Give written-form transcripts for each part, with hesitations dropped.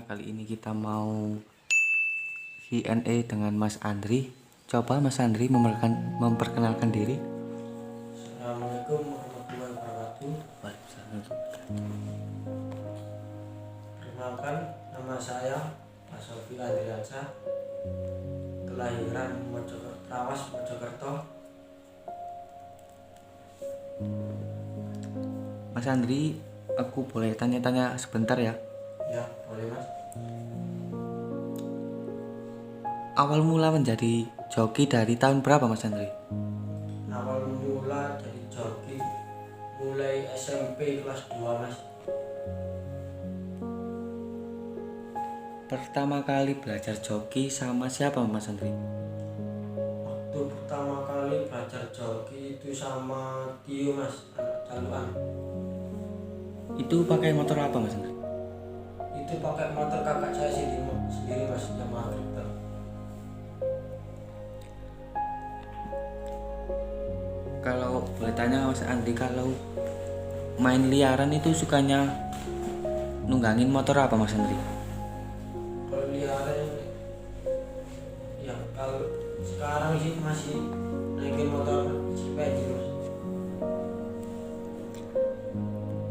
kali ini kita mau Q&A dengan Mas Andri. Coba Mas Andri memperkenalkan diri. Assalamualaikum warahmatullahi wabarakatuh. Perkenalkan, nama saya Pak Sofi Andriansyah, kelahiran Trawas, Mojokerto. Mas Andri, aku boleh tanya-tanya sebentar ya? Ya, boleh Mas. Awal mula menjadi joki dari tahun berapa Mas Andri? Awal mula jadi joki mulai SMP kelas 2 Mas. Pertama kali belajar joki sama siapa Mas Andri? Waktu pertama kali belajar joki itu sama Tio Mas, anak caluan. Itu pakai motor apa Mas Andri? Itu pakai motor kakak saya sendiri Mas, Yamaha Crafter. Kalau boleh tanya Mas Andri, kalau main liaran itu sukanya nunggangin motor apa Mas Andri? Kalau liaran ya, kalau sekarang sih masih naikin motor sepeda Mas.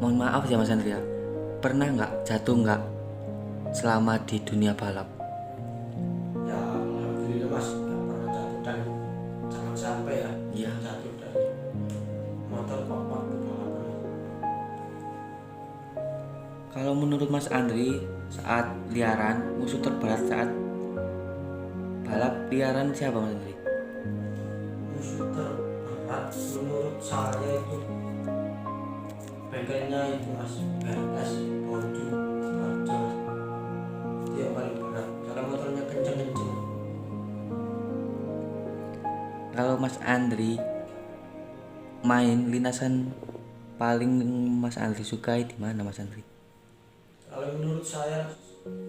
Mohon maaf ya Mas Andri ya, pernah nggak jatuh nggak selama di dunia balap? Ya alhamdulillah Mas, nggak pernah jatuh dan jangan sampai ya Iya. jatuh dari motor kok waktu balapan Mas. Kalau menurut Mas Andri, saat liaran musuh terberat saat balap liaran siapa Mas Andri? Musuh terberat menurut saya itu bengkelnya itu Mas, BRS Bonju Sidoarjo Mas. Itu yang paling berat karena motornya kenceng-kenceng. Kalau Mas Andri main lintasan paling Mas Andri sukai di mana Mas Andri? Kalau menurut saya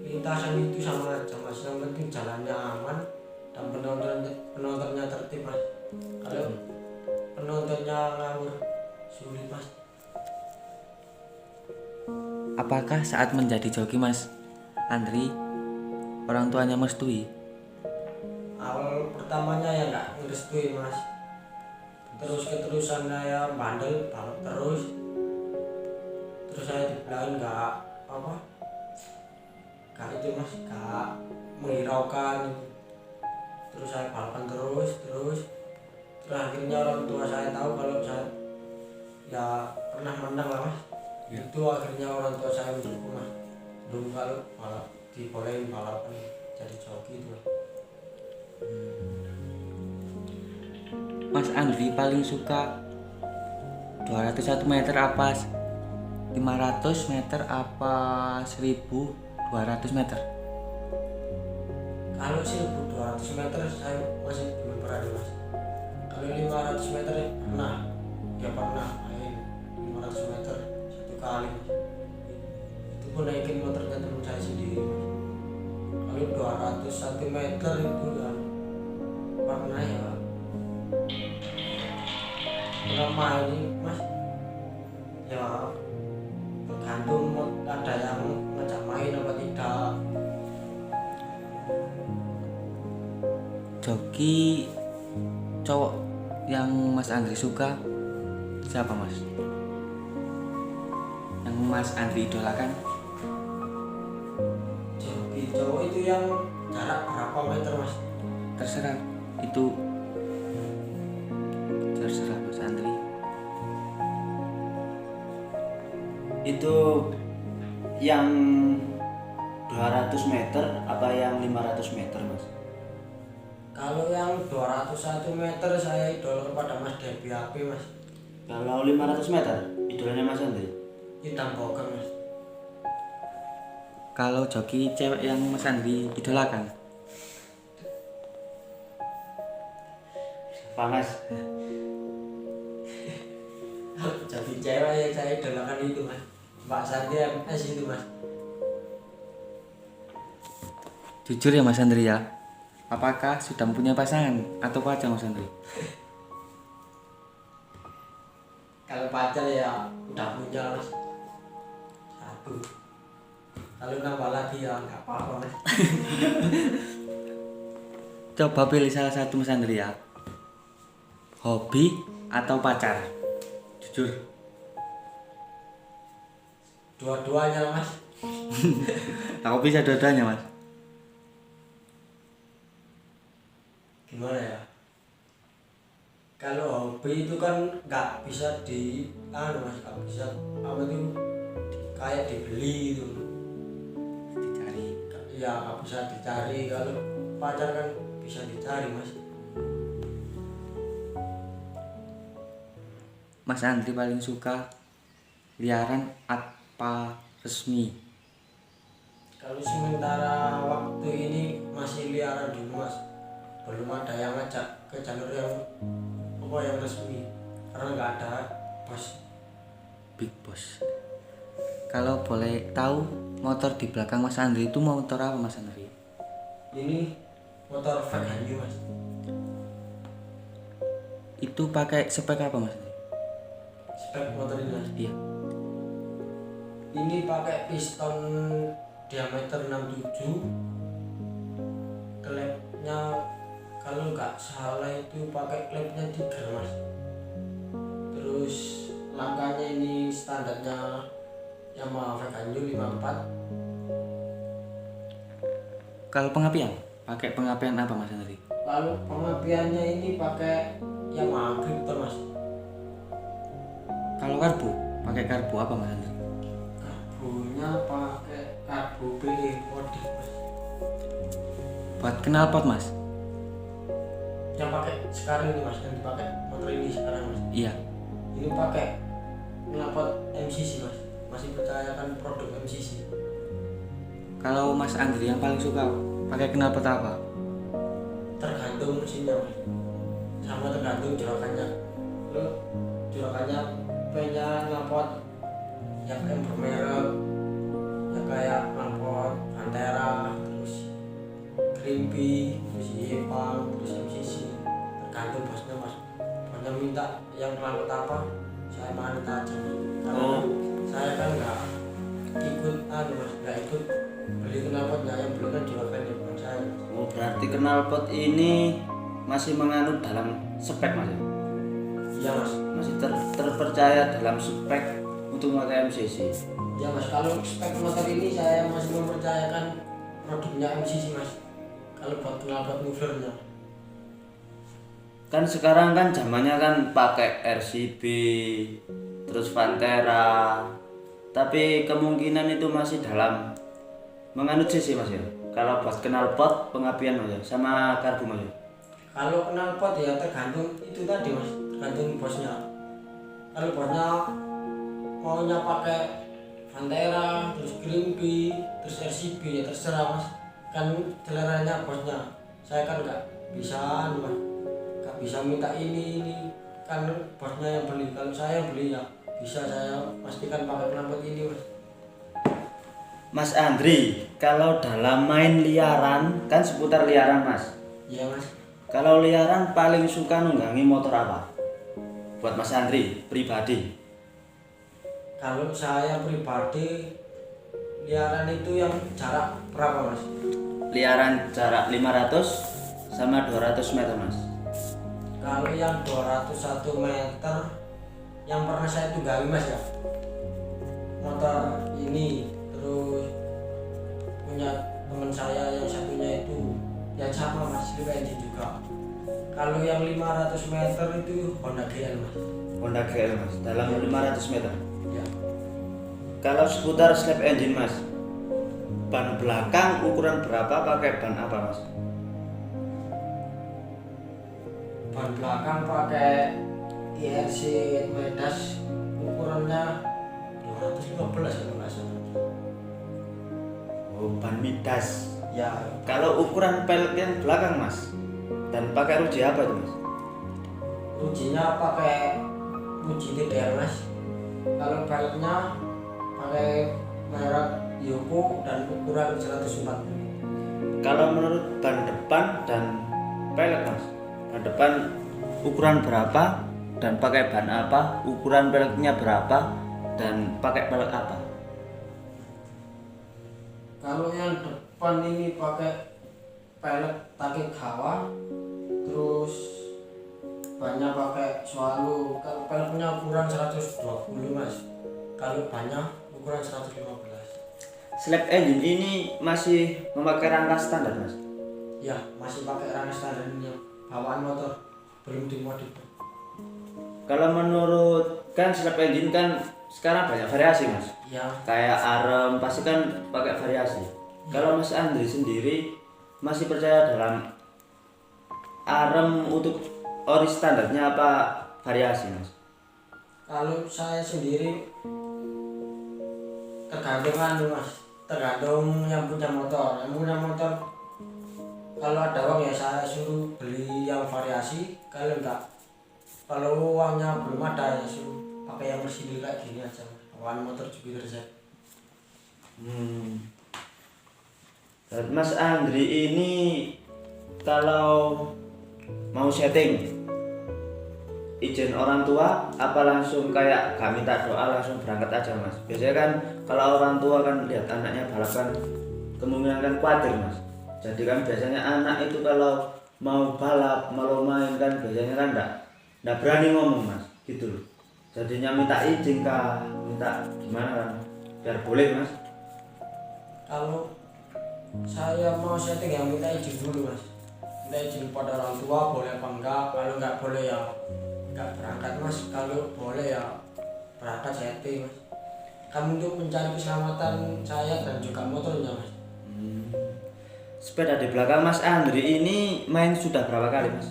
lintasan itu sama aja Mas, yang penting jalannya aman dan penontonnya tertib Mas. Kalau penontonnya ngawur sulit Mas. Apakah saat menjadi joki Mas Andri orang tuanya merestui? Awal pertamanya ya nggak ngerestui Mas, terus keterusannya ya bandel balap terus saya dibilangin nggak itu Mas, nggak menghiraukan. Terus saya balapan terus akhirnya orang tua saya tahu kalau saya ya pernah menang lah Mas. Ya. Itu akhirnya orang tua saya mendukung Mas, dulu kalau balap dibolehin balapan jadi joki itu Mas. Mas Andri paling suka 201 meter apa 500 meter apa 1200 meter? Kalau 1200 meter saya masih belum pernah nih Mas. Kalau 500 meter ya pernah main 500 meter satu kali Mas. Itu pun naikin motornya teman saya sendiri Mas. Kalau 201 meter itu ya pernah ya pernah main Mas. Ya tergantung ada yang ngajak main apa tidak. Joki cowok yang Mas Andri suka siapa Mas? Yang Mas Andri idolakan? Joki cowok itu yang jarak berapa meter Mas? Terserah, itu terserah Mas Andri. Itu yang 200 meter apa yang 500 meter Mas? Kalau yang 201 meter saya idol kepada Mas Debi Api Mas. Kalau 500 meter idolanya Mas Andri? Hitam Bogor Mas. Kalau joki cewek yang Mas Andri idolakan? Pak Mas? Jadi cewek yang saya idolakan itu Mas, Mbak Santi MS itu Mas. Jujur ya Mas Andri ya, apakah sudah punya pasangan atau pacar Mas Andri? Kalau pacar ya udah punya Mas, satu. Kalau nambah lagi ya nggak apa-apa mas. Coba pilih salah satu Mas Andri ya. Hobi atau pacar? Jujur. Dua-duanya lah mas. Aku bisa dua-duanya Mas. Gimana ya? Kalau hobi itu kan nggak bisa mas, nggak bisa apa itu kayak dibeli itu. Dicari. Ya nggak bisa dicari. Kalau pacar kan bisa dicari mas. Mas Andri paling suka liaran apa resmi? Kalau sementara waktu ini masih liaran dulu mas, belum ada yang ngajak ke jalur yang resmi karena nggak ada bos. Big Boss. Kalau boleh tahu motor di belakang Mas Andri itu motor apa Mas Andri? Ini motor Vaganyu mas. Itu pakai spek apa Mas Andri? Spek motor ini mas. Iya. Ini pakai piston diameter 67, klepnya kalau nggak salah itu pakai klepnya 3 mas. Terus langkahnya ini standarnya Yamaha Vaganyu 54. Kalau pengapian, pakai pengapian apa Mas Andri? Lalu pengapiannya ini pakai Yamaha Krypton mas. Kalau karbu, pakai karbu apa Mas Andri? Karbunya pakai karbu PE Modik mas. Buat knalpot Mas? Yang pakai sekarang ini mas, yang dipakai motor ini sekarang mas. Iya. Ini pakai knalpot MCC mas. Masih percayakan produk MCC. Kalau Mas Andri yang paling suka pakai knalpot apa? Tergantung mesinnya mas, sama tergantung jorokannya. Lo jorokannya pengen knalpot yang bermerek, ya kayak knalpot Pantera, terus Grimpy, terus Yepang, terus MCC. Tergantung bosnya mas. Bosnya minta yang knalpot apa, saya manut aja. Karena saya kan nggak ikut mas, nggak ikut beli knalpotnya, yang beli kan jorokannya bukan saya mas. Oh, berarti knalpot ini masih menganut dalam spek mas ya? Iya mas. Masih terpercaya dalam spek untuk memakai MCC. Ya mas, kalau spek motor ini saya masih mempercayakan produknya MCC mas. Kalau buat knalpot mufflernya. Kan sekarang kan zamannya kan pakai RCB, terus Pantera, tapi kemungkinan itu masih dalam menganut CC mas ya. Kalau buat knalpot pengapian mas ya, sama karbu mas ya. Kalau knalpot ya tergantung itu tadi mas, tergantung bosnya. Kalau bosnya maunya pakai Pantera, terus Grimpy, terus RCB ya terserah mas. Kan seleranya bosnya. Saya kan nggak bisa mas, nggak bisa minta ini kan bosnya yang beli. Kalau saya yang beli ya bisa saya pastikan pakai knalpot ini mas. Mas Andri, kalau dalam main liaran kan seputar liaran mas. Iya mas. Kalau liaran paling suka nunggangi motor apa? Buat Mas Andri pribadi. Kalau saya pribadi liaran itu yang jarak berapa mas? Liaran jarak 500 sama 200 meter mas. Kalau yang 201 meter yang pernah saya tunggangi mas ya, motor ini. Terus punya teman saya yang satunya itu yang sama mas, slip engine juga. Kalau yang 500 meter itu Honda GL mas. Honda GL mas, dalam 500 meter. Ya. Kalau seputar slip engine mas, ban belakang ukuran berapa, pakai ban apa mas? Ban belakang pakai IRC Medas, ukurannya 215 kalau nggak salah. Oh, ban Midas. Ya. Kalau ukuran pelek yang belakang mas, dan pakai ruji apa itu mas? Rujinya pakai ruji TDR mas. Kalau peleknya pakai merek Yoko dan ukuran 104. Kalau menurut ban depan dan pelek mas, ban depan ukuran berapa dan pakai ban apa, ukuran peleknya berapa dan pakai pelek apa? Kalau yang depan ini pakai pelek Takegawa, terus bannya pakai Suaru. Kalau peleknya ukuran 120 mas, kalau bannya ukuran 115. Slap engine ini masih memakai rangka standar mas. Ya masih pakai rangka standar ini, bawaan motor belum dimodif. Kalau menurut kan slap engine kan sekarang banyak variasi mas. Ya Kayak arem pasti kan pakai variasi. Kalau Mas Andri sendiri masih percaya dalam arem untuk ori standarnya apa variasi mas? kalau saya sendiri tergantung mas, tergantung yang punya motor. Yang punya motor kalau ada uang ya saya suruh beli yang variasi, kalau enggak, kalau uangnya belum ada ya suruh pakai yang mesin kayak gini aja, bawaan motor Jupiter Z. Dan Mas Andri ini kalau mau setting izin orang tua apa langsung kayak gak minta doa langsung berangkat aja mas? Biasanya kan kalau orang tua kan lihat anaknya balap kan kemungkinan kan khawatir mas. Jadi kan biasanya anak itu kalau mau balap mau main kan biasanya kan enggak berani ngomong mas gitu loh. Jadinya minta izin kah, minta gimana kan biar boleh mas. Kalau saya mau setting ya minta izin dulu mas, minta izin pada orang tua boleh apa enggak. Kalau enggak boleh ya enggak berangkat mas, kalau boleh ya berangkat setting mas. Kamu untuk mencari keselamatan saya dan juga motornya mas. Sepeda di belakang Mas Andri ini main sudah berapa kali mas?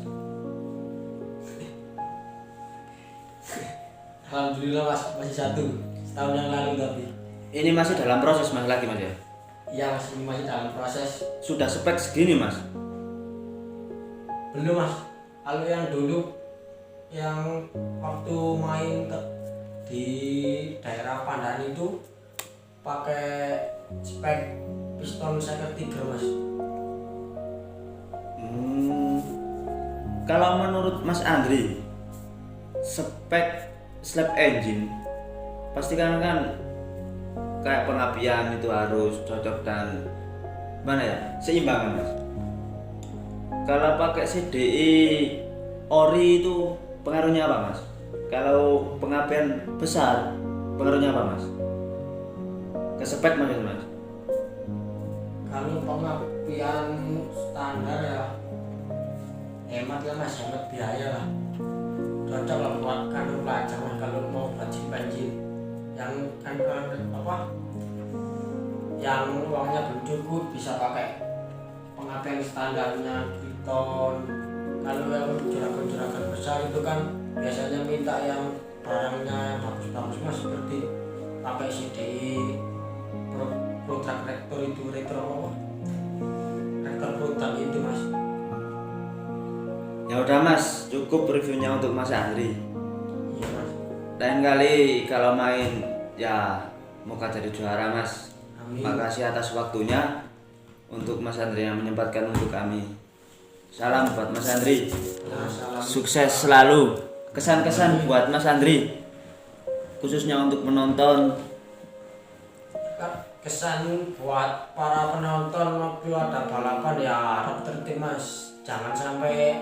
Alhamdulillah mas, masih satu setahun yang lalu tapi. Ini masih dalam proses mas lagi mas ya? Iya mas, ini masih dalam proses. Sudah spek segini mas? Belum mas, kalau yang dulu yang waktu main di daerah Pandan itu pakai spek piston second tiger mas. Kalau menurut Mas Andri spek slap engine pasti kan kayak pengapian itu harus cocok dan mana ya seimbang kan mas. Kalau pakai CDI ori itu pengaruhnya apa mas? Kalau pengapian besar pengaruhnya apa mas? Ke spek maksudnya mas? Kalau pengapian standar ya hemat lah mas, hemat biaya lah. Cocok lah buat kandung pelajar mas, kalau mau bensin yang kan apa yang uangnya belum cukup bisa pakai pengapian standarnya Triton. Kalau yang juragan-juragan besar itu kan biasanya minta yang barangnya yang bagus-bagus mas, seperti pakai CDI Pro Track Rector itu retro apa? Rector Pro Track itu mas. Ya udah mas, cukup reviewnya untuk Mas Andri. Iya mas. Lain kali kalau main ya moga jadi juara mas. Amin. Makasih atas waktunya untuk Mas Andri yang menyempatkan untuk kami. Salam buat Mas Andri. Nah, salam. Sukses selalu. Kesan-kesan buat Mas Andri khususnya untuk menonton. Kesan buat para penonton waktu ada balapan ya harap tertib mas, jangan sampai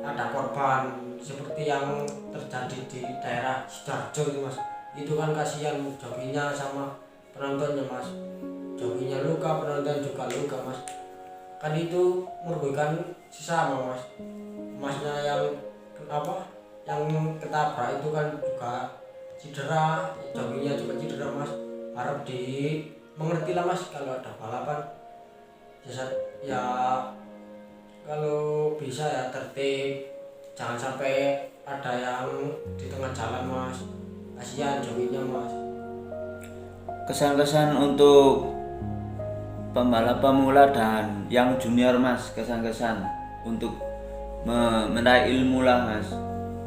ada korban seperti yang terjadi di daerah Sidoarjo itu mas. Itu kan kasihan jokinya sama penontonnya mas, jokinya luka, penonton juga luka mas. Kan itu merugikan sesama mas. Masnya yang apa yang ketabrak itu kan juga cedera, jokinya juga cedera mas. Harap mengerti lah mas, kalau ada balapan ya kalau bisa ya tertib, jangan sampai ada yang di tengah jalan mas, kasihan jokinya mas. Kesan-kesan untuk pembalap pemula dan yang junior mas, kesan-kesan untuk meraih ilmu lah mas.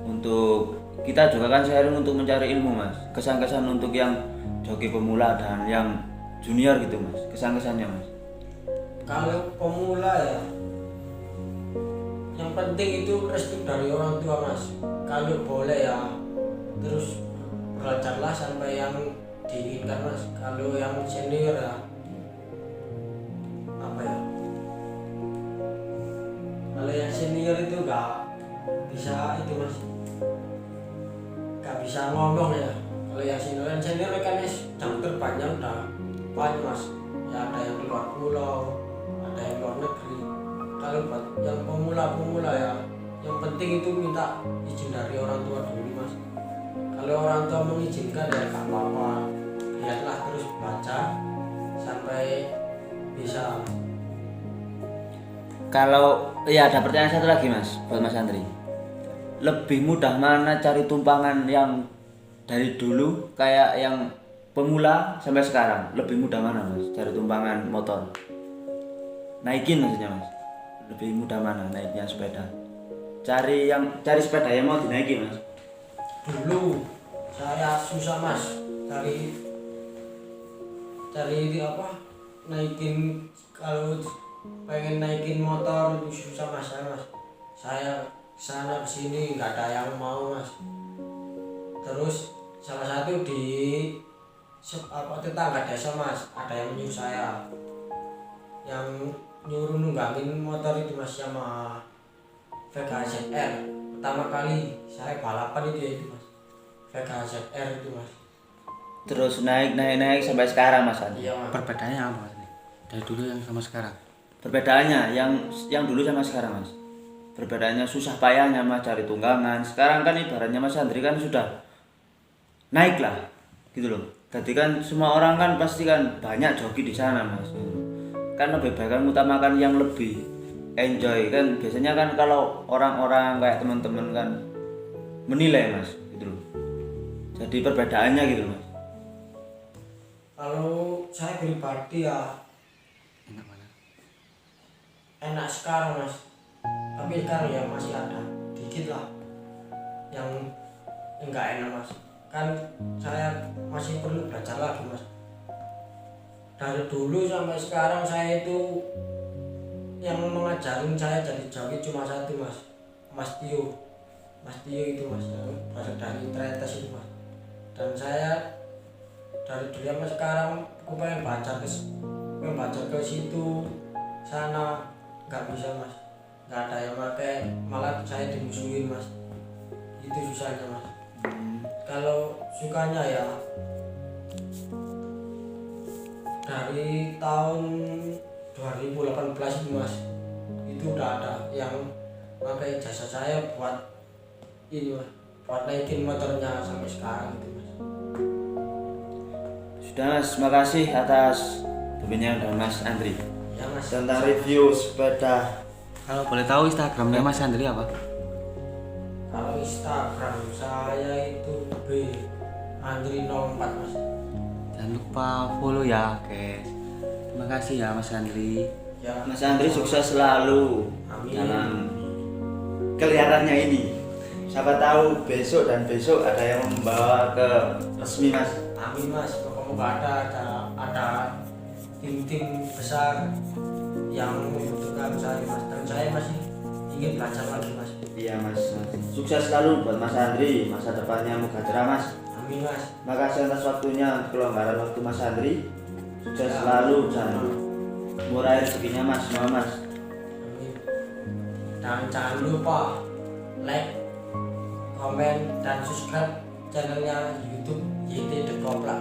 Untuk kita juga kan sharing untuk mencari ilmu mas. Kesan-kesan untuk yang joki pemula dan yang junior gitu mas, kesan-kesannya mas. Kalau pemula ya yang penting itu restu dari orang tua mas. Kalau boleh ya terus belajarlah sampai yang diinginkan mas. Kalau yang senior ya senior itu nggak bisa itu mas, nggak bisa ngomong ya. Kalau yang senior kan jam terbangnya udah banyak mas, ya ada yang keluar pulau, ada yang luar negeri. Kalau buat yang pemula ya, yang penting itu minta izin dari orang tua dulu mas. Kalau orang tua mengizinkan ya nggak apa-apa, lihatlah terus baca sampai bisa. Kalau ya ada pertanyaan satu lagi mas buat Mas Andri. Lebih mudah mana cari tumpangan yang dari dulu kayak yang pemula sampai sekarang? Lebih mudah mana mas cari tumpangan motor? Naikin maksudnya mas. Lebih mudah mana naiknya sepeda? Cari sepeda yang mau dinaikin mas. Dulu saya susah mas cari apa naikin, kalau pengen naikin motor itu susah mas. Saya sana kesini nggak ada yang mau mas. Terus salah satu di tetangga desa mas, ada yang nyuruh saya, yang nyuruh nunggangin motor itu mas, sama Vega ZR. Pertama kali saya balapan itu mas, Vega ZR itu mas. Terus naik sampai sekarang mas Andri. Iya mas. Perbedaannya apa mas? Dari dulu yang sama sekarang? Perbedaannya yang dulu sama sekarang mas. Perbedaannya susah payahnya mas cari tunggangan. Sekarang kan ibaratnya Mas Andri kan sudah naik lah gitu loh. Jadi kan semua orang kan pasti kan banyak joki di sana mas. Kan lebih baik kan utamakan yang lebih enjoy kan. Biasanya kan kalau orang-orang kayak teman-teman kan menilai mas gitu loh. Jadi perbedaannya gitu loh mas. Kalau saya pribadi ya Enak mana? enak sekarang mas, tapi sekarang ya masih ada dikit lah yang enggak enak mas. Kan saya masih perlu belajar lagi mas. Dari dulu sampai sekarang saya itu yang mengajarin saya jadi joki cuma satu mas, Mas Tio itu mas, yang berasal dari Tretes itu mas. Dan saya dari dulu sampai sekarang aku pengen baca ke situ sana nggak bisa mas, nggak ada yang pakai, malah saya dimusuhin mas. Itu susahnya mas. Kalau sukanya ya dari tahun 2018 itu mas, itu udah ada yang pakai jasa saya buat ini mas, buat naikin motornya sampai sekarang itu mas. Sudah mas, makasih atas pembinaan dari Mas Andri Ya mas. tentang review sepeda. Kalau boleh tahu Instagramnya Mas Andri apa? Kalau Instagram saya itu Andri04 mas. Jangan lupa follow ya guys. Terima kasih ya Mas Andri. Ya. Mas Andri sukses selalu Amin. dalam keliarannya ini. Siapa tahu besok ada yang membawa ke resmi mas. Amin mas. Moga-moga ada tim-tim besar yang membutuhkan saya mas. Dan saya masih ingin belajar lagi mas. Iya mas. Sukses selalu buat Mas Andri, masa depannya moga cerah mas. Amin mas. Makasih atas waktunya, kelonggaran waktu Mas Andri. Sukses selalu dan murah rezekinya mas, semua mas. Amin. Dan jangan lupa like, komen, dan subscribe channelnya YouTube YT The Koplak.